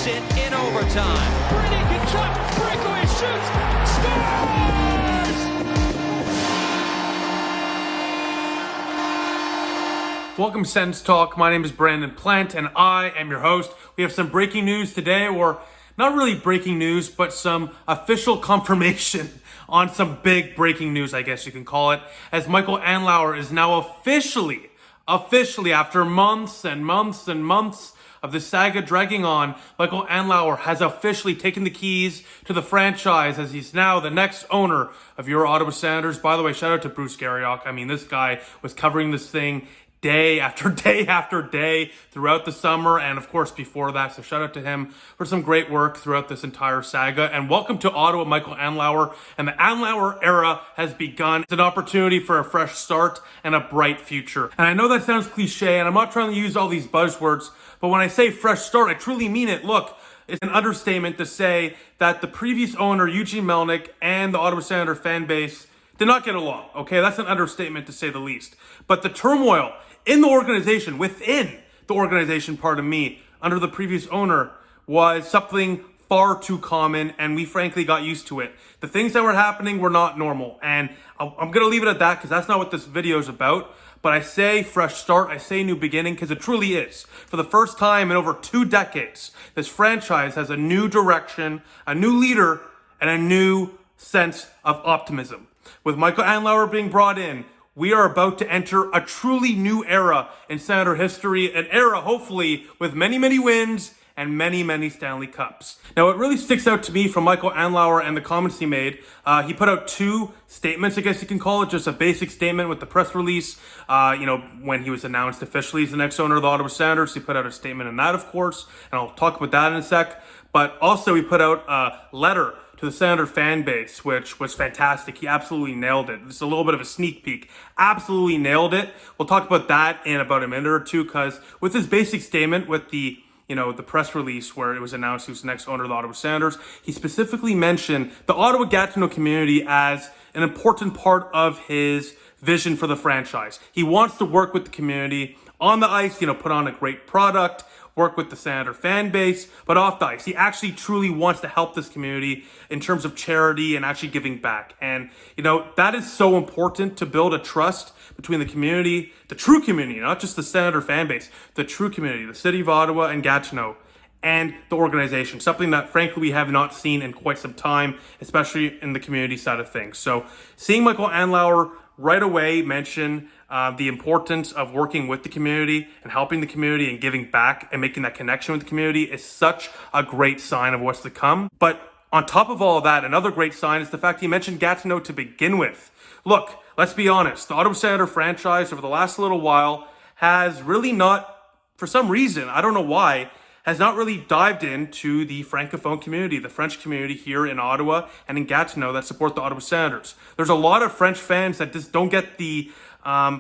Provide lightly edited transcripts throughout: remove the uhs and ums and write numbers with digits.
takes it in overtime. Brady can shot, breakaway shoots, scores! Welcome to SENS Talk. My name is Brandon Plant and I am your host. We have some breaking news today, or not really breaking news, but some official confirmation on some big breaking news, I guess you can call it, as Michael Andlauer is now officially, after months and months and months of the saga dragging on, Michael Andlauer has officially taken the keys to the franchise as he's now the next owner of your Ottawa Senators. By the way, shout out to Bruce Garriock. I mean, this guy was covering this thing day after day after day throughout the summer and of course before that. So shout out to him for some great work throughout this entire saga. And welcome to Ottawa, Michael Andlauer. And the Andlauer era has begun. It's an opportunity for a fresh start and a bright future. And I know that sounds cliche and I'm not trying to use all these buzzwords, but when I say fresh start, I truly mean it. Look, it's an understatement to say that the previous owner, Eugene Melnyk, and the Ottawa Senator fan base did not get along. Okay, that's an understatement to say the least. But the turmoil in the organization, within the organization, pardon me, under the previous owner was something far too common, and we frankly got used to it. The things that were happening were not normal, and I'm gonna leave it at that because that's not what this video is about. But I say fresh start, I say new beginning, because it truly is. For the first time in over 2 decades, this franchise has a new direction, a new leader, and a new sense of optimism. With Michael Andlauer being brought in, we are about to enter a truly new era in Senator history, an era hopefully with many, many wins and many, many Stanley Cups. Now, what really sticks out to me from Michael Andlauer and the comments he made, he put out 2 statements, I guess you can call it, just a basic statement with the press release. When he was announced officially as the next owner of the Ottawa Senators, he put out a statement in that, of course, and I'll talk about that in a sec. But also he put out a letter to the Senator fan base, which was fantastic. He absolutely nailed it. This is a little bit of a sneak peek. Absolutely nailed it. We'll talk about that in about a minute or two, because with his basic statement, with the press release where it was announced he was the next owner of the Ottawa Senators, he specifically mentioned the Ottawa-Gatineau community as an important part of his vision for the franchise. He wants to work with the community on the ice, put on a great product, work with the Senator fan base, but off the ice, he actually truly wants to help this community in terms of charity and actually giving back. And, that is so important to build a trust between the community, the true community, not just the Senator fan base, the true community, the city of Ottawa and Gatineau, and the organization, something that frankly we have not seen in quite some time, especially in the community side of things. So seeing Michael Andlauer right away mention the importance of working with the community and helping the community and giving back and making that connection with the community is such a great sign of what's to come. But on top of all of that, another great sign is the fact he mentioned Gatineau to begin with. Look, let's be honest, the Ottawa Senator franchise over the last little while has really not, for some reason, I don't know why, has not really dived into the Francophone community, the French community here in Ottawa and in Gatineau that support the Ottawa Senators. There's a lot of French fans that just don't get the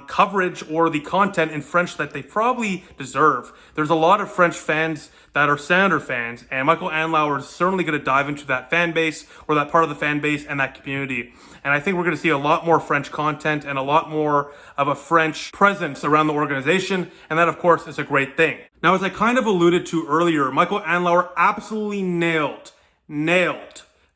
coverage or the content in French that they probably deserve. There's a lot of French fans that are Senator fans, and Michael Andlauer is certainly going to dive into that fan base or that part of the fan base and that community. And I think we're going to see a lot more French content and a lot more of a French presence around the organization, and that, of course, is a great thing. Now, as I kind of alluded to earlier, Michael Andlauer absolutely nailed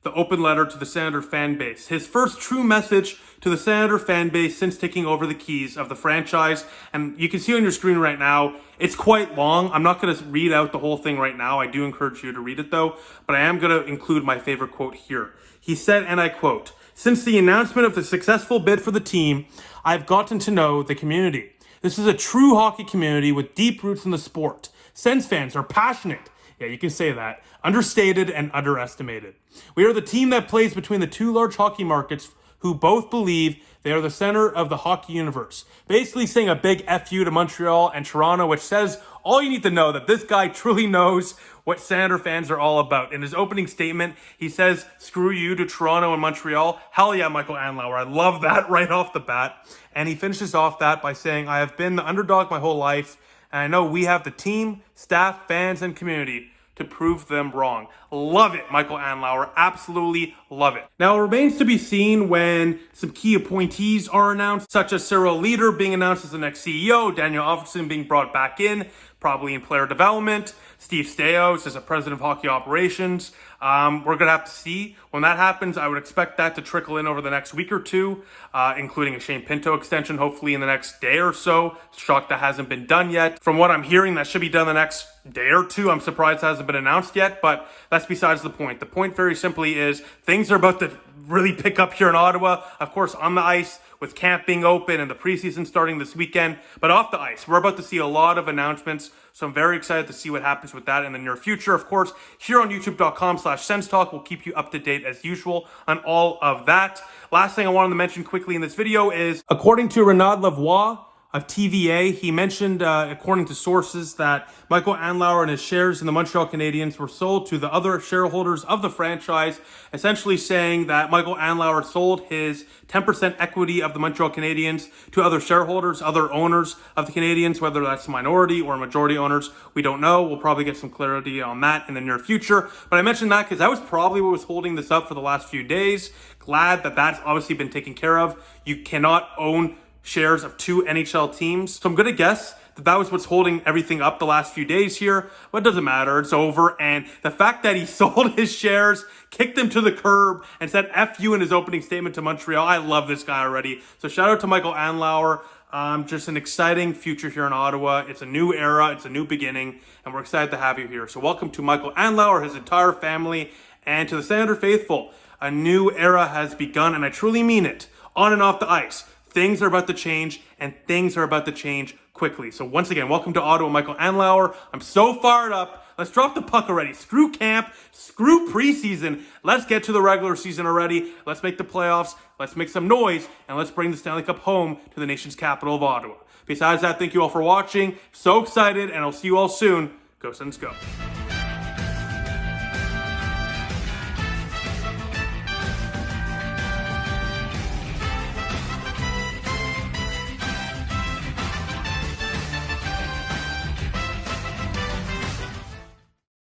the open letter to the Senator fan base. His first true message to the Senator fan base since taking over the keys of the franchise. And you can see on your screen right now, it's quite long. I'm not going to read out the whole thing right now. I do encourage you to read it though, but I am going to include my favorite quote here. He said, and I quote, "Since the announcement of the successful bid for the team, I've gotten to know the community. This is a true hockey community with deep roots in the sport. Sens fans are passionate." Yeah, you can say that. "Understated and underestimated. We are the team that plays between the 2 large hockey markets who both believe they are the center of the hockey universe." Basically saying a big F you to Montreal and Toronto, which says all you need to know, that this guy truly knows what Senator fans are all about. In his opening statement, he says, "Screw you to Toronto and Montreal." Hell yeah, Michael Andlauer. I love that right off the bat. And he finishes off that by saying, "I have been the underdog my whole life, and I know we have the team, staff, fans, and community to prove them wrong." Love it, Michael Andlauer. Absolutely love it. Now, it remains to be seen when some key appointees are announced, such as Cyril Leader being announced as the next CEO, Daniel Offerson being brought back in, probably in player development, Steve Staios as a president of hockey operations. We're going to have to see when that happens. I would expect that to trickle in over the next week or two, including a Shane Pinto extension, hopefully in the next day or so. Shocked that hasn't been done yet. From what I'm hearing, that should be done the next day or two. I'm surprised it hasn't been announced yet, but that's besides the point. The point very simply is things are about to really pick up here in Ottawa. Of course, on the ice, with camp being open and the preseason starting this weekend. But off the ice, we're about to see a lot of announcements. So I'm very excited to see what happens with that in the near future. Of course, here on youtube.com/SensTalk, we'll keep you up to date as usual on all of that. Last thing I wanted to mention quickly in this video is, according to Renaud Lavoie of TVA, he mentioned, according to sources, that Michael Andlauer and his shares in the Montreal Canadiens were sold to the other shareholders of the franchise, essentially saying that Michael Andlauer sold his 10% equity of the Montreal Canadiens to other shareholders, other owners of the Canadiens, whether that's minority or majority owners. We don't know. We'll probably get some clarity on that in the near future. But I mentioned that because that was probably what was holding this up for the last few days. Glad that that's obviously been taken care of. You cannot own shares of two NHL teams. So I'm going to guess that that was what's holding everything up the last few days here, but it doesn't matter. It's over. And the fact that he sold his shares, kicked them to the curb, and said F you in his opening statement to Montreal, I love this guy already. So shout out to Michael Andlauer. Just an exciting future here in Ottawa. It's a new era. It's a new beginning, and we're excited to have you here. So welcome to Michael Andlauer, his entire family, and to the Senator faithful. A new era has begun, and I truly mean it, on and off the ice. Things are about to change, and things are about to change quickly. So once again, welcome to Ottawa, Michael Andlauer. I'm so fired up. Let's drop the puck already. Screw camp. Screw preseason. Let's get to the regular season already. Let's make the playoffs. Let's make some noise, and let's bring the Stanley Cup home to the nation's capital of Ottawa. Besides that, thank you all for watching. So excited, and I'll see you all soon. Go Sens, go.